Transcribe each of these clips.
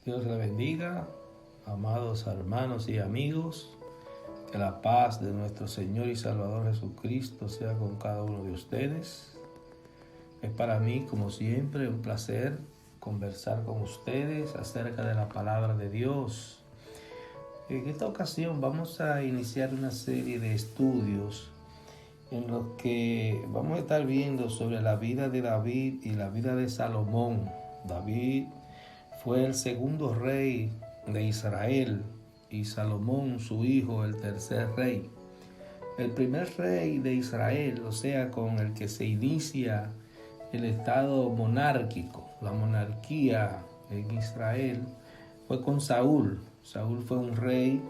Dios le bendiga, amados hermanos y amigos. Que la paz de nuestro Señor y Salvador Jesucristo sea con cada uno de ustedes. Es para mí, como siempre, un placer conversar con ustedes acerca de la palabra de Dios. En esta ocasión vamos a iniciar una serie de estudios en los que vamos a estar viendo sobre la vida de David y la vida de Salomón. David fue el segundo rey de Israel y Salomón, su hijo, el tercer rey. El primer rey de Israel, o sea, con el que se inicia el estado monárquico, la monarquía en Israel, fue con Saúl. Saúl fue un rey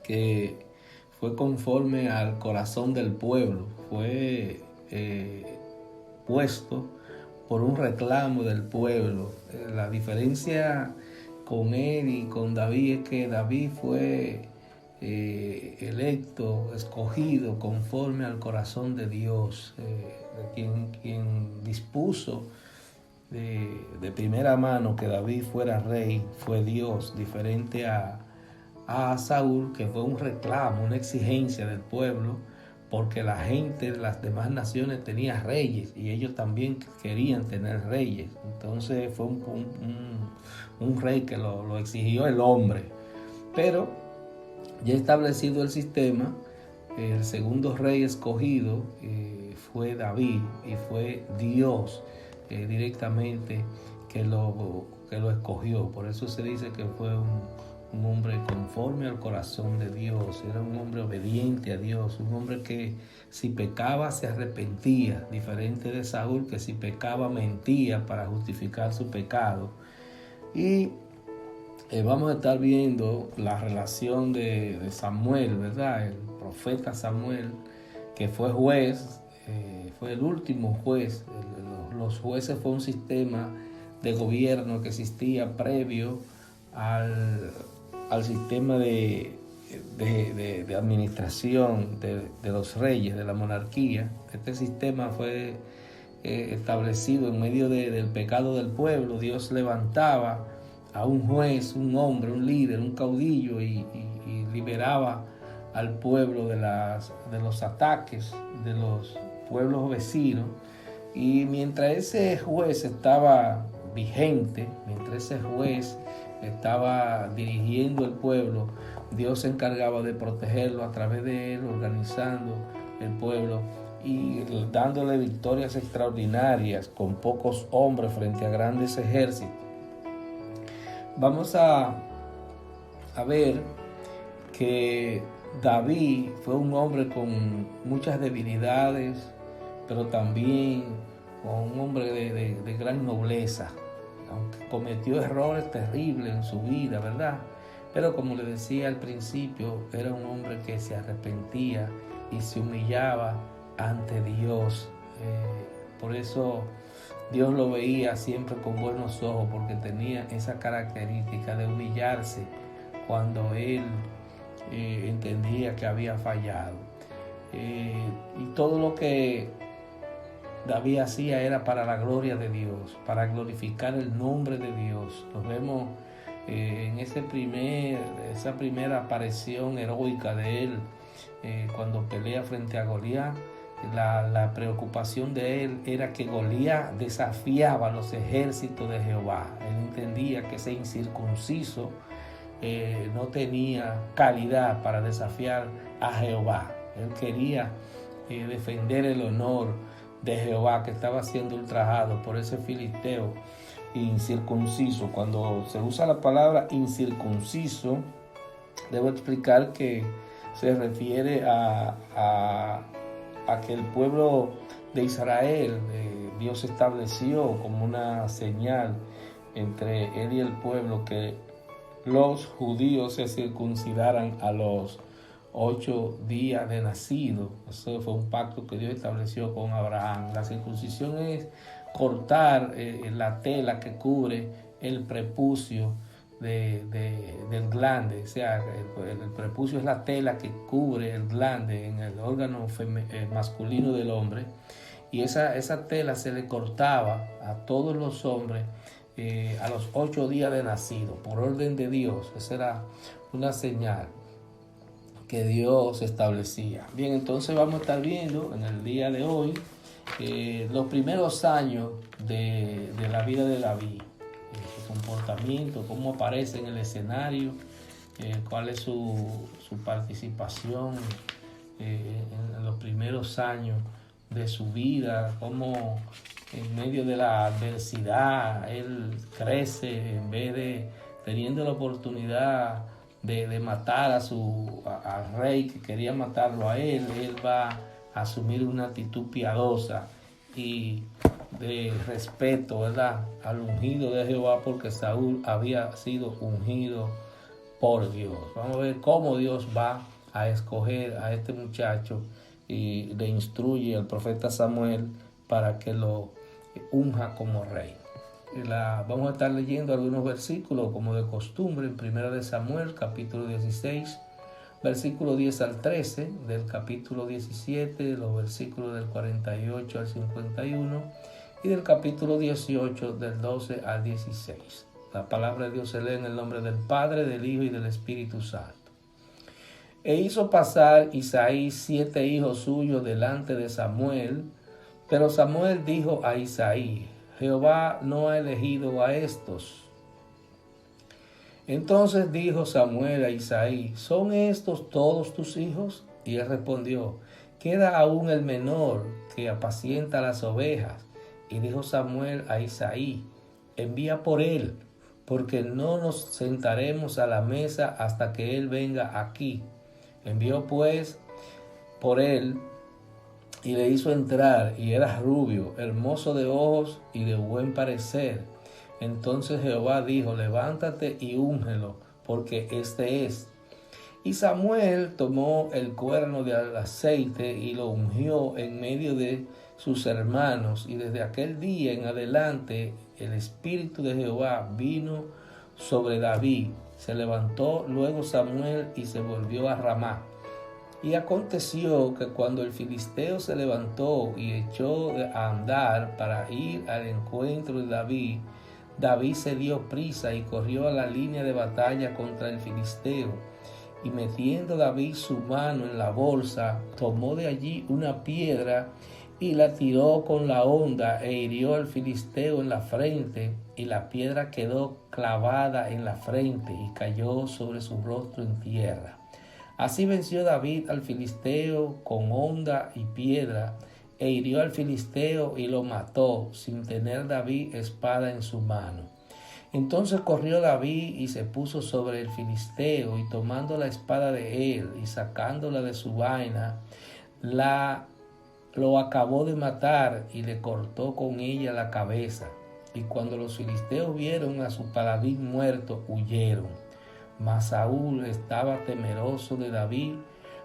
que fue conforme al corazón del pueblo, fue puesto por un reclamo del pueblo. La diferencia con él y con David es que David fue electo, escogido conforme al corazón de Dios, quien dispuso de primera mano que David fuera rey fue Dios, diferente a Saúl, que fue un reclamo, una exigencia del pueblo, porque la gente de las demás naciones tenía reyes y ellos también querían tener reyes. Entonces fue un rey que lo exigió el hombre. Pero ya establecido el sistema, el segundo rey escogido fue David, y fue Dios directamente que lo escogió. Por eso se dice que fue un hombre conforme al corazón de Dios. Era un hombre obediente a Dios, un hombre que si pecaba se arrepentía, diferente de Saúl, que si pecaba mentía para justificar su pecado. Y vamos a estar viendo la relación de Samuel, ¿verdad? El profeta Samuel, que fue juez, fue el último juez. Los jueces fue un sistema de gobierno que existía previo al sistema de administración de los reyes, de la monarquía. Este sistema fue establecido en medio del pecado del pueblo. Dios levantaba a un juez, un hombre, un líder, un caudillo y liberaba al pueblo de los ataques de los pueblos vecinos. Y mientras ese juez estaba vigente, mientras ese juez estaba dirigiendo el pueblo, Dios se encargaba de protegerlo a través de él, organizando el pueblo y dándole victorias extraordinarias con pocos hombres frente a grandes ejércitos. Vamos a ver que David fue un hombre con muchas debilidades, pero también un hombre de gran nobleza, aunque cometió errores terribles en su vida, ¿verdad? Pero como le decía al principio, era un hombre que se arrepentía y se humillaba ante Dios. Por eso Dios lo veía siempre con buenos ojos, porque tenía esa característica de humillarse cuando él entendía que había fallado. Y todo lo que David hacía era para la gloria de Dios, para glorificar el nombre de Dios. Lo vemos en esa primera aparición heroica de él, cuando pelea frente a Goliat. La preocupación de él era que Goliat desafiaba los ejércitos de Jehová. Él entendía que ese incircunciso no tenía calidad para desafiar a Jehová. Él quería defender el honor de Jehová, que estaba siendo ultrajado por ese filisteo incircunciso. Cuando se usa la palabra incircunciso, debo explicar que se refiere a que el pueblo de Israel, Dios estableció como una señal entre él y el pueblo, que los judíos se circuncidaran a los 8 días de nacido. Eso fue un pacto que Dios estableció con Abraham. La circuncisión es cortar la tela que cubre el prepucio del glande. O sea, el prepucio es la tela que cubre el glande en el órgano masculino del hombre, y esa tela se le cortaba a todos los hombres a los 8 días de nacido, por orden de Dios. Esa era una señal que Dios establecía. Bien, entonces vamos a estar viendo en el día de hoy los primeros años de la vida de David, su comportamiento, cómo aparece en el escenario, cuál es su participación en los primeros años de su vida, cómo en medio de la adversidad él crece, en vez de teniendo la oportunidad de matar al rey que quería matarlo a él va a asumir una actitud piadosa y de respeto, ¿verdad?, al ungido de Jehová, porque Saúl había sido ungido por Dios. Vamos a ver cómo Dios va a escoger a este muchacho y le instruye al profeta Samuel para que lo unja como rey. Vamos a estar leyendo algunos versículos como de costumbre en 1 Samuel capítulo 16, versículo 10 al 13, del capítulo 17, los versículos del 48 al 51 y del capítulo 18 del 12 al 16. La palabra de Dios se lee en el nombre del Padre, del Hijo y del Espíritu Santo. E hizo pasar Isaí 7 hijos suyos delante de Samuel, pero Samuel dijo a Isaí: Jehová no ha elegido a estos. Entonces dijo Samuel a Isaí: ¿son estos todos tus hijos? Y él respondió: queda aún el menor, que apacienta las ovejas. Y dijo Samuel a Isaí: envía por él, porque no nos sentaremos a la mesa hasta que él venga aquí. Envió pues por él, y le hizo entrar, y era rubio, hermoso de ojos y de buen parecer. Entonces Jehová dijo: levántate y úngelo, porque este es. Y Samuel tomó el cuerno de aceite y lo ungió en medio de sus hermanos. Y desde aquel día en adelante el Espíritu de Jehová vino sobre David. Se levantó luego Samuel y se volvió a Ramá. Y aconteció que cuando el filisteo se levantó y echó a andar para ir al encuentro de David, David se dio prisa y corrió a la línea de batalla contra el filisteo. Y metiendo David su mano en la bolsa, tomó de allí una piedra y la tiró con la honda e hirió al filisteo en la frente, y la piedra quedó clavada en la frente y cayó sobre su rostro en tierra. Así venció David al filisteo con honda y piedra, e hirió al filisteo y lo mató, sin tener David espada en su mano. Entonces corrió David y se puso sobre el filisteo, y tomando la espada de él y sacándola de su vaina, lo acabó de matar y le cortó con ella la cabeza. Y cuando los filisteos vieron a su paladín muerto, huyeron. Mas Saúl estaba temeroso de David,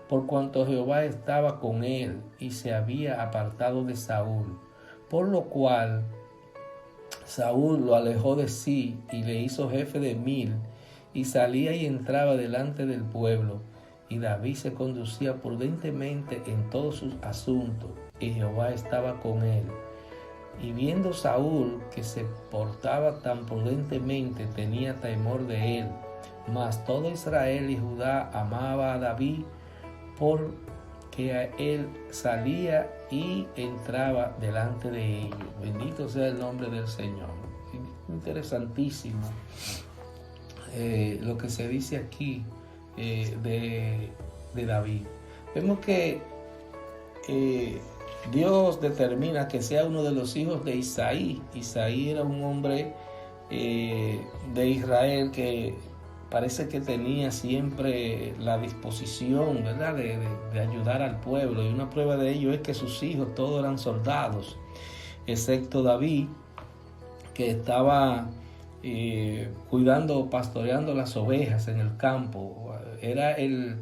por cuanto Jehová estaba con él y se había apartado de Saúl. Por lo cual Saúl lo alejó de sí y le hizo jefe de 1000, y salía y entraba delante del pueblo. Y David se conducía prudentemente en todos sus asuntos, y Jehová estaba con él. Y viendo Saúl que se portaba tan prudentemente, tenía temor de él. Mas todo Israel y Judá amaba a David, porque a él salía y entraba delante de ellos. Bendito sea el nombre del Señor. Interesantísimo lo que se dice aquí de David. Vemos que Dios determina que sea uno de los hijos de Isaí. Isaí era un hombre de Israel que parece que tenía siempre la disposición, ¿verdad?, de ayudar al pueblo. Y una prueba de ello es que sus hijos todos eran soldados, excepto David, que estaba pastoreando las ovejas en el campo. Era el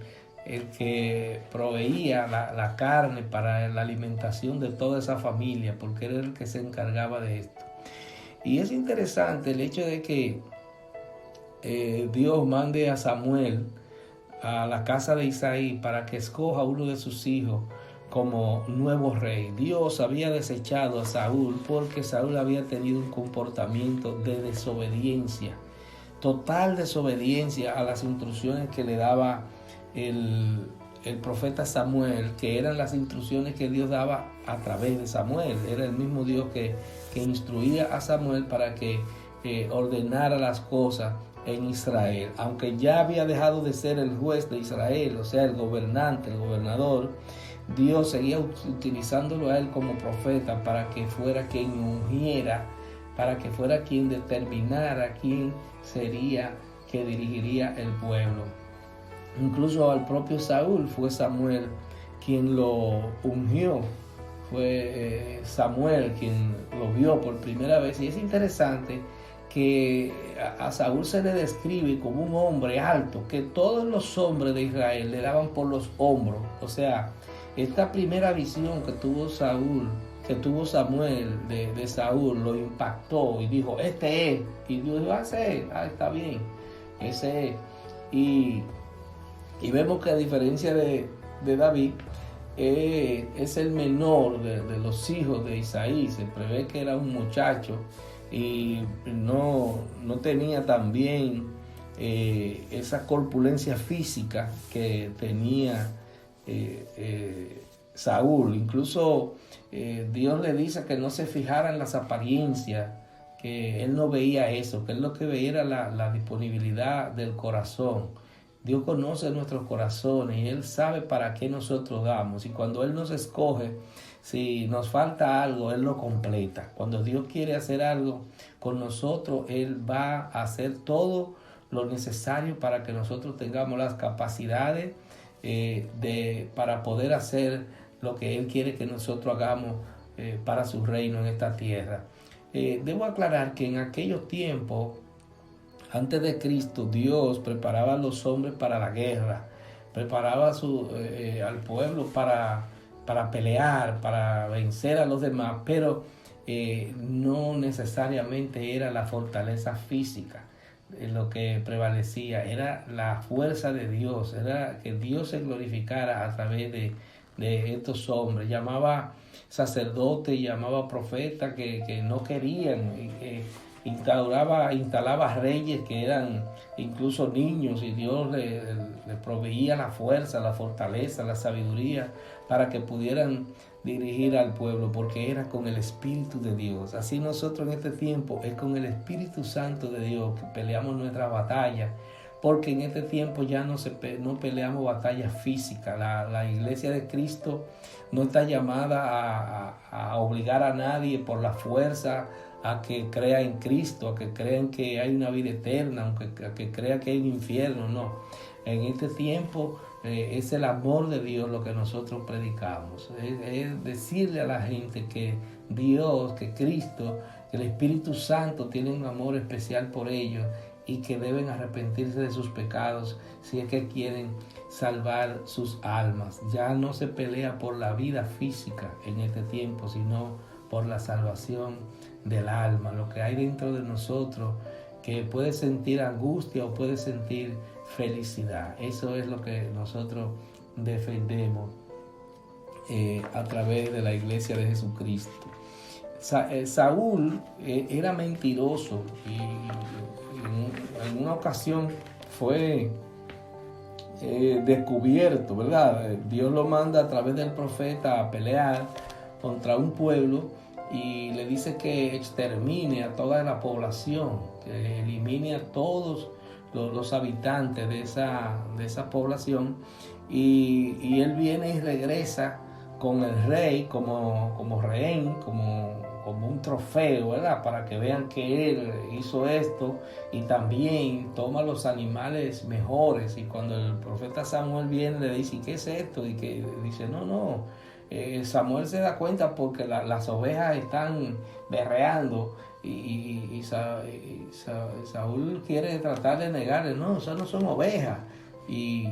que proveía la carne para la alimentación de toda esa familia, porque era el que se encargaba de esto. Y es interesante el hecho de que Dios mande a Samuel a la casa de Isaí para que escoja uno de sus hijos como nuevo rey. Dios había desechado a Saúl porque Saúl había tenido un comportamiento de desobediencia, total desobediencia a las instrucciones que le daba el profeta Samuel, que eran las instrucciones que Dios daba a través de Samuel. Era el mismo Dios que instruía a Samuel para que ordenara las cosas en Israel. Aunque ya había dejado de ser el juez de Israel, o sea, el gobernante, el gobernador, Dios seguía utilizándolo a él como profeta para que fuera quien ungiera, para que fuera quien determinara quién sería que dirigiría el pueblo. Incluso al propio Saúl fue Samuel quien lo ungió. Fue Samuel quien lo vio por primera vez. Y es interesante que a Saúl se le describe como un hombre alto, que todos los hombres de Israel le daban por los hombros. O sea, esta primera visión que tuvo Samuel de Saúl, lo impactó y dijo, este es. Y Dios dijo, ese es, está bien, ese es. Y vemos que a diferencia de David, es el menor de los hijos de Isaí. Se prevé que era un muchacho y no tenía también esa corpulencia física que tenía Saúl. Incluso Dios le dice que no se fijara en las apariencias, que él no veía eso, que él lo que veía era la disponibilidad del corazón. Dios conoce nuestros corazones y Él sabe para qué nosotros damos. Y cuando Él nos escoge, si nos falta algo, Él lo completa. Cuando Dios quiere hacer algo con nosotros, Él va a hacer todo lo necesario para que nosotros tengamos las capacidades para poder hacer lo que Él quiere que nosotros hagamos para su reino en esta tierra. Debo aclarar que en aquellos tiempos, antes de Cristo, Dios preparaba a los hombres para la guerra, preparaba al pueblo para pelear, para vencer a los demás, pero no necesariamente era la fortaleza física lo que prevalecía, era la fuerza de Dios, era que Dios se glorificara a través de estos hombres. Llamaba sacerdotes, llamaba profetas que no querían. Instalaba reyes que eran incluso niños, y Dios le proveía la fuerza, la fortaleza, la sabiduría para que pudieran dirigir al pueblo, porque era con el Espíritu de Dios. Así nosotros en este tiempo es con el Espíritu Santo de Dios que peleamos nuestras batallas, porque en este tiempo ya no peleamos batallas físicas. La iglesia de Cristo no está llamada a obligar a nadie por la fuerza a que crea en Cristo, a que crean que hay una vida eterna, a que crea que hay un infierno. No, en este tiempo es el amor de Dios lo que nosotros predicamos. Es decirle a la gente que Dios, que Cristo, que el Espíritu Santo tiene un amor especial por ellos y que deben arrepentirse de sus pecados si es que quieren salvar sus almas. Ya no se pelea por la vida física en este tiempo, sino por la salvación del alma, lo que hay dentro de nosotros, que puede sentir angustia o puede sentir felicidad. Eso es lo que nosotros defendemos a través de la iglesia de Jesucristo. Saúl era mentiroso y en una ocasión fue descubierto, ¿verdad? Dios lo manda a través del profeta a pelear contra un pueblo y le dice que extermine a toda la población, que elimine a todos los habitantes de esa población, y él viene y regresa con el rey como rehén, como un trofeo, ¿verdad? Para que vean que él hizo esto, y también toma los animales mejores. Y cuando el profeta Samuel viene, le dice, ¿qué es esto? Y que dice, no. Samuel se da cuenta porque las ovejas están berreando y Saúl quiere tratar de negarle, no, esas no son ovejas. Y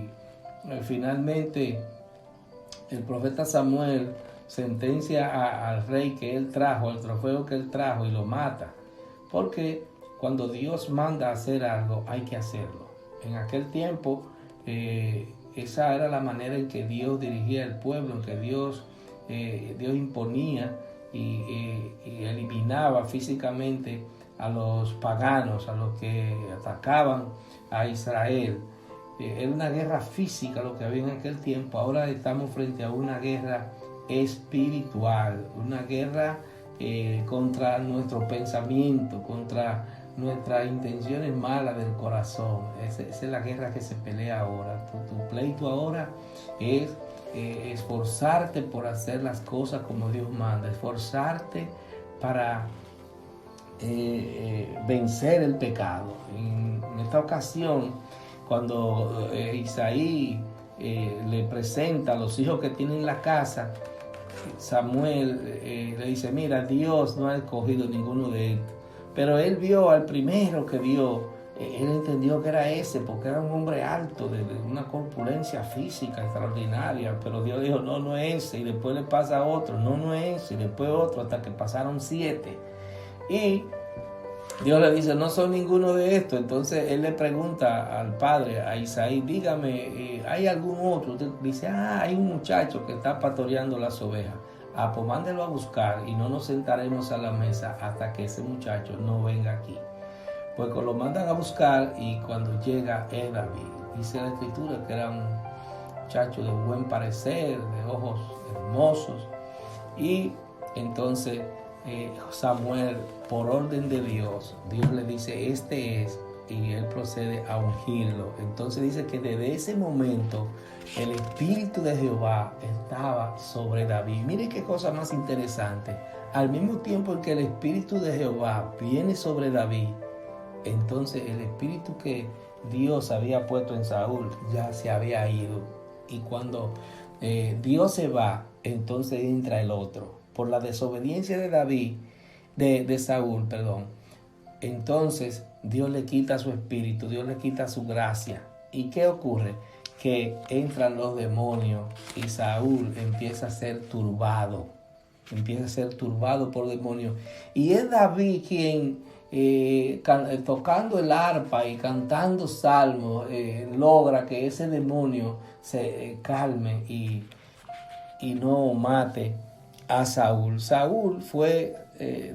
finalmente el profeta Samuel sentencia al rey que él trajo, al trofeo que él trajo, y lo mata, porque cuando Dios manda a hacer algo hay que hacerlo. En aquel tiempo esa era la manera en que Dios dirigía el pueblo, en que Dios Dios imponía y eliminaba físicamente a los paganos, a los que atacaban a Israel. Era una guerra física lo que había en aquel tiempo. Ahora estamos frente a una guerra espiritual, una guerra contra nuestro pensamiento, contra nuestras intenciones malas del corazón. Esa es la guerra que se pelea ahora. Tu pleito ahora es esforzarte por hacer las cosas como Dios manda, esforzarte para vencer el pecado. En esta ocasión, cuando Isaí le presenta a los hijos que tienen la casa, Samuel le dice: mira, Dios no ha escogido ninguno de estos. Pero él vio al primero que vio, él entendió que era ese, porque era un hombre alto, de una corpulencia física extraordinaria. Pero Dios dijo: no, no es ese. Y después le pasa a otro: no, no es ese. Y después otro, hasta que pasaron 7. Y Dios le dice: no son ninguno de estos. Entonces él le pregunta al padre, a Isaí: dígame, ¿hay algún otro? Usted dice: hay un muchacho que está pastoreando las ovejas. Pues mándelo a buscar y no nos sentaremos a la mesa hasta que ese muchacho no venga aquí. Pues lo mandan a buscar y cuando llega es David. Dice la escritura que era un muchacho de buen parecer, de ojos hermosos. Y entonces Samuel, por orden de Dios, Dios le dice: este es, y él procede a ungirlo. Entonces dice que desde ese momento el Espíritu de Jehová estaba sobre David. Mire qué cosa más interesante. Al mismo tiempo en que el Espíritu de Jehová viene sobre David, entonces el Espíritu que Dios había puesto en Saúl ya se había ido. Y cuando Dios se va, entonces entra el otro. Por la desobediencia de David, de Saúl, perdón. Entonces Dios le quita su espíritu, Dios le quita su gracia. ¿Y qué ocurre? Que entran los demonios y Saúl empieza a ser turbado. Empieza a ser turbado por demonios. Y es David quien, tocando el arpa y cantando salmos, logra que ese demonio se calme y no mate a Saúl. Saúl fue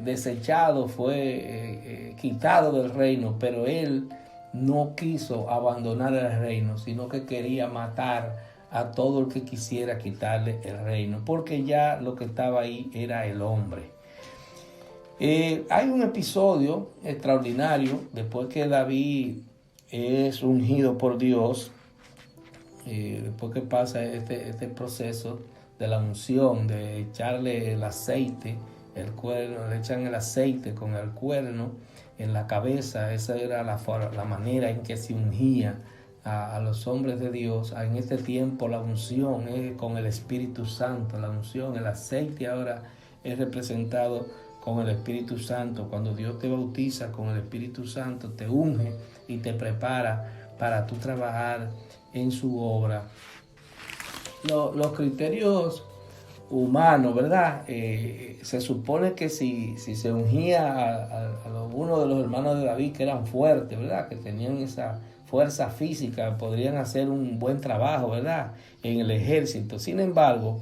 desechado, fue quitado del reino, pero él no quiso abandonar el reino, sino que quería matar a todo el que quisiera quitarle el reino, porque ya lo que estaba ahí era el hombre. Hay un episodio extraordinario después que David es ungido por Dios, después que pasa este proceso de la unción, de echarle el aceite, el cuerno, le echan el aceite con el cuerno en la cabeza. Esa era la manera en que se ungía a los hombres de Dios. En este tiempo la unción es con el Espíritu Santo. La unción, el aceite ahora es representado con el Espíritu Santo. Cuando Dios te bautiza con el Espíritu Santo, te unge y te prepara para tú trabajar en su obra. Los criterios humanos, ¿verdad? Se supone que si se ungía a uno de los hermanos de David, que eran fuertes, ¿verdad? Que tenían esa fuerza física, podrían hacer un buen trabajo, ¿verdad? En el ejército. Sin embargo,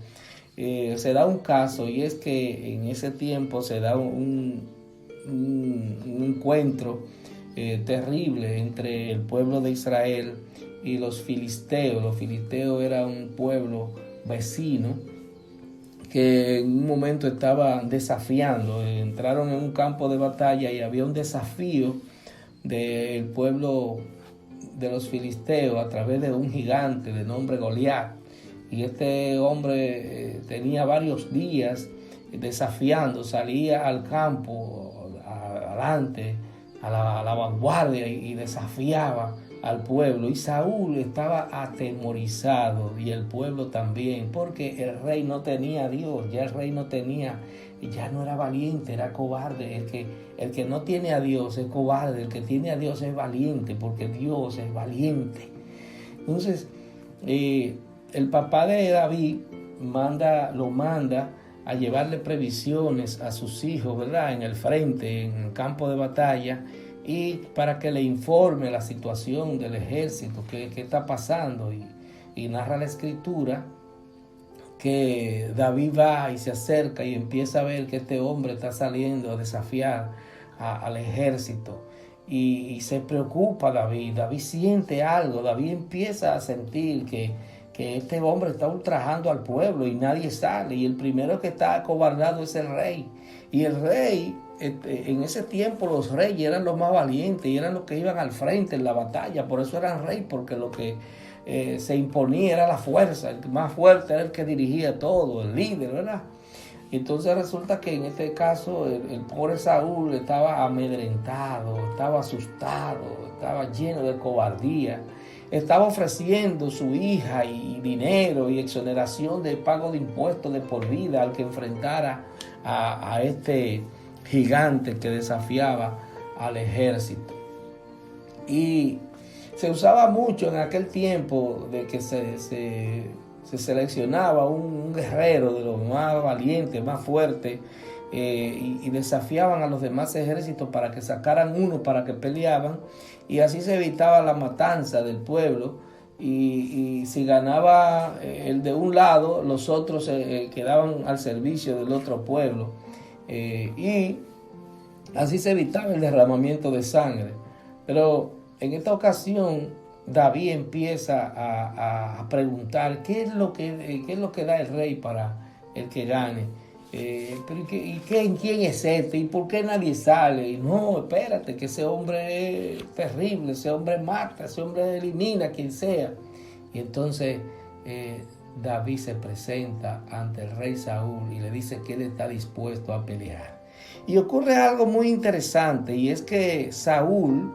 se da un caso, y es que en ese tiempo se da un encuentro terrible entre el pueblo de Israel y los filisteos. Los filisteos era un pueblo vecino que en un momento estaban desafiando. Entraron en un campo de batalla y había un desafío del pueblo de los filisteos a través de un gigante de nombre Goliat. Y este hombre tenía varios días desafiando, salía al campo, adelante, a la vanguardia, y desafiaba al pueblo. Y Saúl estaba atemorizado, y el pueblo también, porque el rey no tenía a Dios. Ya el rey ya no era valiente, era cobarde. El que no tiene a Dios es cobarde, el que tiene a Dios es valiente, porque Dios es valiente. Entonces, el papá de David lo manda a llevarle previsiones a sus hijos, ¿verdad? En el frente, en el campo de batalla, y para que le informe la situación del ejército, qué está pasando. Y narra la escritura que David va y se acerca y empieza a ver que este hombre está saliendo a desafiar al ejército. Y se preocupa David. David siente algo. David empieza a sentir que este hombre está ultrajando al pueblo y nadie sale. Y el primero que está acobardado es el rey. Y el rey, en ese tiempo los reyes eran los más valientes y eran los que iban al frente en la batalla. Por eso eran rey, porque lo que se imponía era la fuerza. El más fuerte era el que dirigía todo, el líder, ¿verdad? Entonces resulta que en este caso el pobre Saúl estaba amedrentado, estaba asustado, estaba lleno de cobardía. Estaba ofreciendo su hija y dinero y exoneración de pago de impuestos de por vida al que enfrentara a este gigante que desafiaba al ejército. Y se usaba mucho en aquel tiempo de que se seleccionaba un guerrero de los más valientes, más fuertes, y desafiaban a los demás ejércitos para que sacaran uno para que peleaban, y así se evitaba la matanza del pueblo. Y si ganaba el de un lado, los otros quedaban al servicio del otro pueblo, y así se evitaba el derramamiento de sangre. Pero en esta ocasión David empieza a preguntar qué es lo que da el rey para el que gane. Pero ¿quién es este? ¿Y por qué nadie sale? Y no, espérate, que ese hombre es terrible, ese hombre mata, ese hombre elimina a quien sea. Y entonces David se presenta ante el rey Saúl y le dice que él está dispuesto a pelear. Y ocurre algo muy interesante, y es que Saúl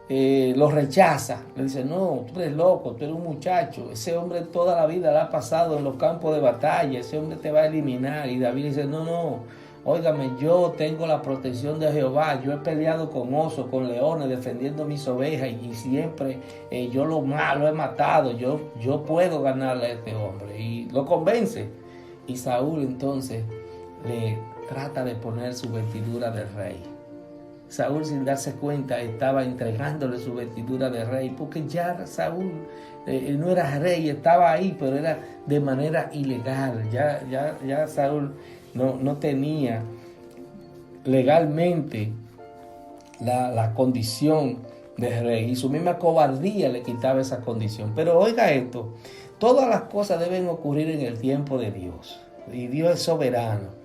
lo rechaza. Le dice: no, tú eres loco, tú eres un muchacho. Ese hombre toda la vida la ha pasado en los campos de batalla. Ese hombre te va a eliminar. Y David dice: no, óigame, yo tengo la protección de Jehová. Yo he peleado con osos, con leones, defendiendo mis ovejas. Y siempre yo lo he matado. Yo puedo ganarle a este hombre. Y lo convence. Y Saúl entonces le trata de poner su vestidura de rey. Saúl, sin darse cuenta, estaba entregándole su vestidura de rey, porque ya Saúl no era rey, estaba ahí, pero era de manera ilegal. Ya Saúl no tenía legalmente la condición de rey, y su misma cobardía le quitaba esa condición. Pero oiga esto: todas las cosas deben ocurrir en el tiempo de Dios, y Dios es soberano.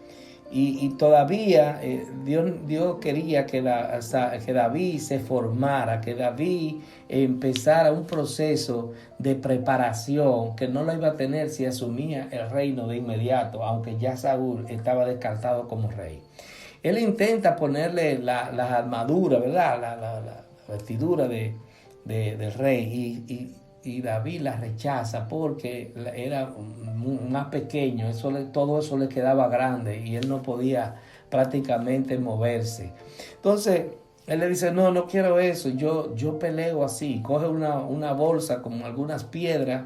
Y todavía Dios quería que David se formara, que David empezara un proceso de preparación que no lo iba a tener si asumía el reino de inmediato, aunque ya Saúl estaba descartado como rey. Él intenta ponerle la armadura, ¿verdad? La vestidura del rey, y David la rechaza porque era más pequeño. Todo eso le quedaba grande y él no podía prácticamente moverse. Entonces él le dice: no quiero eso, yo peleo así. Coge una bolsa con algunas piedras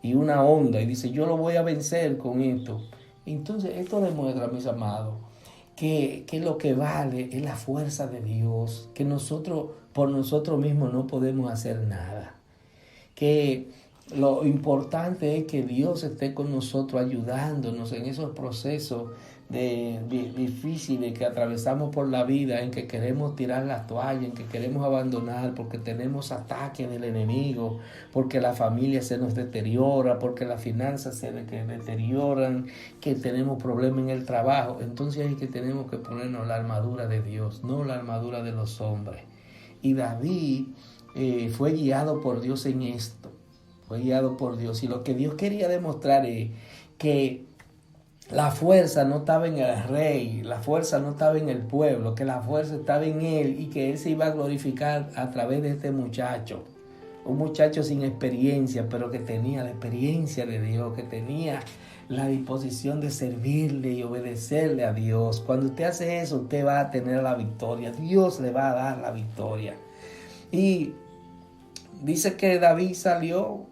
y una honda y dice: yo lo voy a vencer con esto. Entonces esto demuestra, mis amados, que lo que vale es la fuerza de Dios, que nosotros por nosotros mismos no podemos hacer nada. Que lo importante es que Dios esté con nosotros, ayudándonos en esos procesos difíciles que atravesamos por la vida, en que queremos tirar la toalla, en que queremos abandonar, porque tenemos ataques del enemigo, porque la familia se nos deteriora, porque las finanzas se deterioran, que tenemos problemas en el trabajo. Entonces es que tenemos que ponernos la armadura de Dios, no la armadura de los hombres. Y David fue guiado por Dios en esto. Fue guiado por Dios. Y lo que Dios quería demostrar es que la fuerza no estaba en el rey, la fuerza no estaba en el pueblo, que la fuerza estaba en él, y que él se iba a glorificar a través de este muchacho. Un muchacho sin experiencia, pero que tenía la experiencia de Dios, que tenía la disposición de servirle y obedecerle a Dios. Cuando usted hace eso, usted va a tener la victoria. Dios le va a dar la victoria. Y dice que David salió,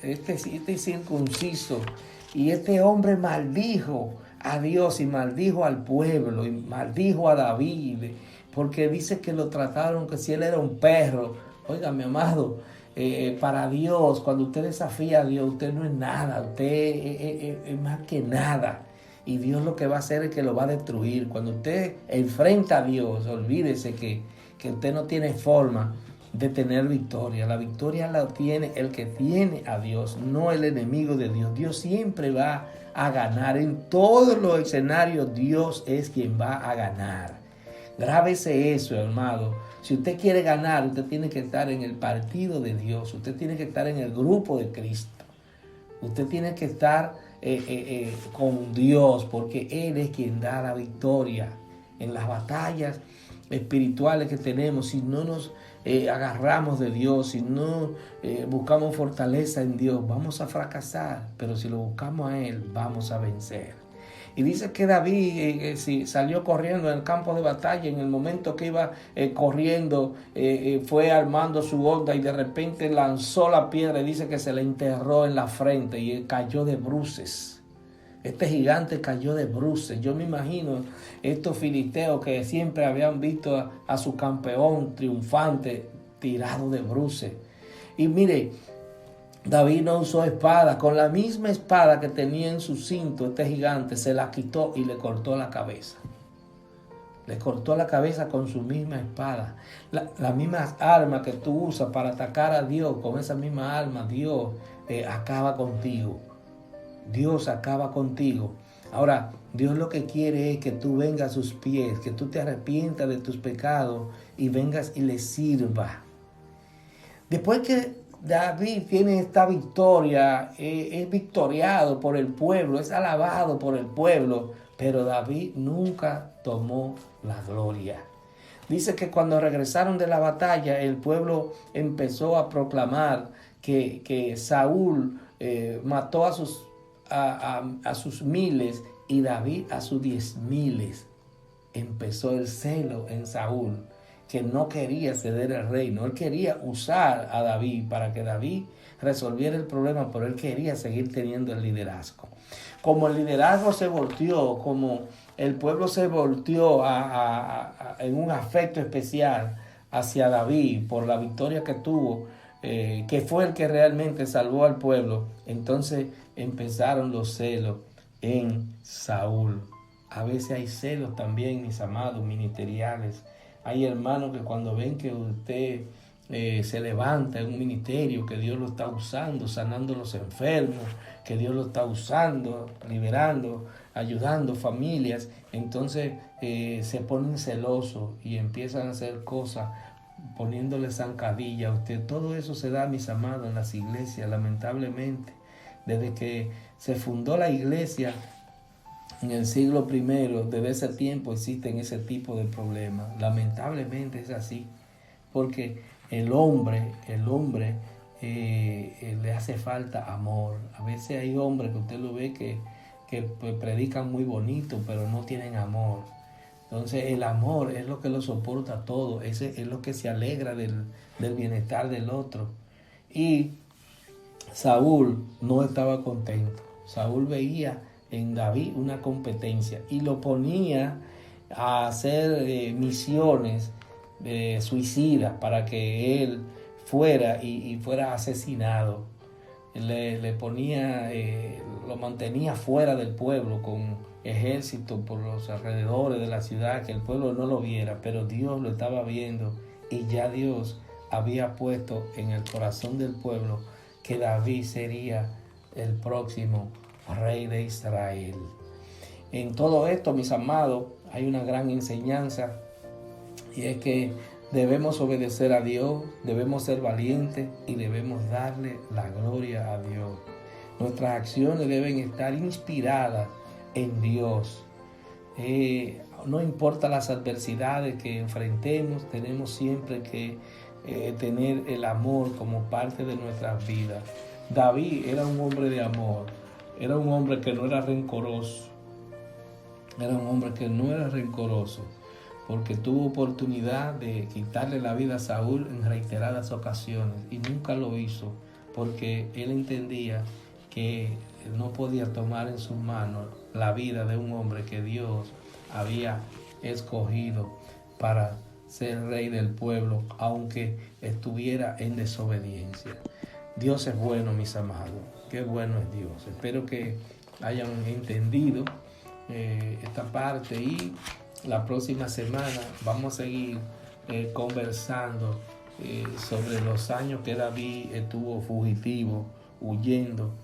este circunciso, y este hombre maldijo a Dios y maldijo al pueblo y maldijo a David, porque dice que lo trataron que si él era un perro. Oiga, mi amado, para Dios, cuando usted desafía a Dios, usted no es nada, usted es más que nada. Y Dios lo que va a hacer es que lo va a destruir. Cuando usted enfrenta a Dios, olvídese que usted no tiene forma de tener victoria. La victoria la tiene el que tiene a Dios, no el enemigo de Dios. Dios siempre va a ganar. En todos los escenarios, Dios es quien va a ganar. Grábese eso, hermano. Si usted quiere ganar, usted tiene que estar en el partido de Dios. Usted tiene que estar en el grupo de Cristo. Usted tiene que estar con Dios, porque Él es quien da la victoria en las batallas espirituales que tenemos. Si no nos agarramos de Dios, si no buscamos fortaleza en Dios, vamos a fracasar. Pero si lo buscamos a Él, vamos a vencer. Y dice que David salió corriendo en el campo de batalla. En el momento que iba corriendo, fue armando su onda y de repente lanzó la piedra y dice que se le enterró en la frente y cayó de bruces. Este gigante cayó de bruces. Yo me imagino estos filisteos que siempre habían visto a su campeón triunfante tirado de bruces. Y mire, David no usó espada. Con la misma espada que tenía en su cinto este gigante, se la quitó y le cortó la cabeza. Le cortó la cabeza con su misma espada. Las mismas armas que tú usas para atacar a Dios, con esa misma arma, Dios acaba contigo. Dios acaba contigo. Ahora, Dios lo que quiere es que tú vengas a sus pies, que tú te arrepientas de tus pecados y vengas y le sirvas. Después que David tiene esta victoria, es victoriado por el pueblo, es alabado por el pueblo, pero David nunca tomó la gloria. Dice que cuando regresaron de la batalla, el pueblo empezó a proclamar que Saúl mató a sus miles y David a sus 10,000. Empezó el celo en Saúl, que no quería ceder el reino. Él quería usar a David para que David resolviera el problema, pero él quería seguir teniendo el liderazgo. Como el liderazgo se volteó, como el pueblo se volteó en un afecto especial hacia David por la victoria que tuvo, que fue el que realmente salvó al pueblo, entonces empezaron los celos en Saúl. A veces hay celos también, mis amados, ministeriales. Hay hermanos que cuando ven que usted se levanta en un ministerio, que Dios lo está usando, sanando a los enfermos, que Dios lo está usando, liberando, ayudando familias, entonces se ponen celosos y empiezan a hacer cosas poniéndole zancadilla a usted. Todo eso se da, mis amados, en las iglesias, lamentablemente. Desde que se fundó la iglesia en el siglo I, desde ese tiempo existen ese tipo de problemas. Lamentablemente es así, porque el hombre le hace falta amor. A veces hay hombres que usted lo ve que predican muy bonito, pero no tienen amor. Entonces el amor es lo que lo soporta todo, ese es lo que se alegra del bienestar del otro. Y Saúl no estaba contento. Saúl veía en David una competencia y lo ponía a hacer misiones suicidas para que él fuera y fuera asesinado. Le ponía, lo mantenía fuera del pueblo con ejército por los alrededores de la ciudad, que el pueblo no lo viera, pero Dios lo estaba viendo y ya Dios había puesto en el corazón del pueblo que David sería el próximo rey de Israel. En todo esto, mis amados, hay una gran enseñanza, y es que debemos obedecer a Dios, debemos ser valientes y debemos darle la gloria a Dios. Nuestras acciones deben estar inspiradas en Dios. No importa las adversidades que enfrentemos, tenemos siempre que tener el amor como parte de nuestras vidas. David era un hombre de amor, era un hombre que no era rencoroso, porque tuvo oportunidad de quitarle la vida a Saúl en reiteradas ocasiones y nunca lo hizo, porque él entendía que no podía tomar en sus manos la vida de un hombre que Dios había escogido para ser rey del pueblo, aunque estuviera en desobediencia. Dios es bueno, mis amados. Qué bueno es Dios. Espero que hayan entendido esta parte, y la próxima semana vamos a seguir conversando sobre los años que David estuvo fugitivo, huyendo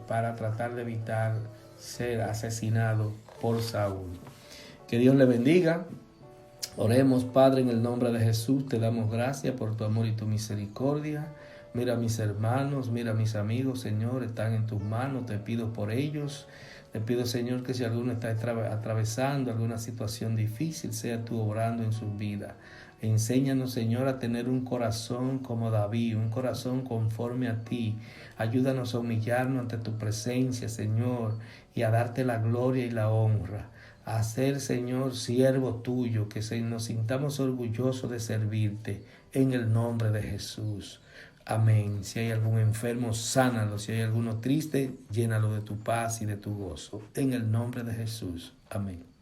para tratar de evitar ser asesinado por Saúl. Que Dios le bendiga. Oremos. Padre, en el nombre de Jesús, te damos gracias por tu amor y tu misericordia. Mira a mis hermanos, mira a mis amigos, Señor, están en tus manos, te pido por ellos. Te pido, Señor, que si alguno está atravesando alguna situación difícil, sea tú obrando en sus vidas. Enséñanos, Señor, a tener un corazón como David, un corazón conforme a ti. Ayúdanos a humillarnos ante tu presencia, Señor, y a darte la gloria y la honra. A ser, Señor, siervo tuyo, que nos sintamos orgullosos de servirte, en el nombre de Jesús. Amén. Si hay algún enfermo, sánalo. Si hay alguno triste, llénalo de tu paz y de tu gozo. En el nombre de Jesús. Amén.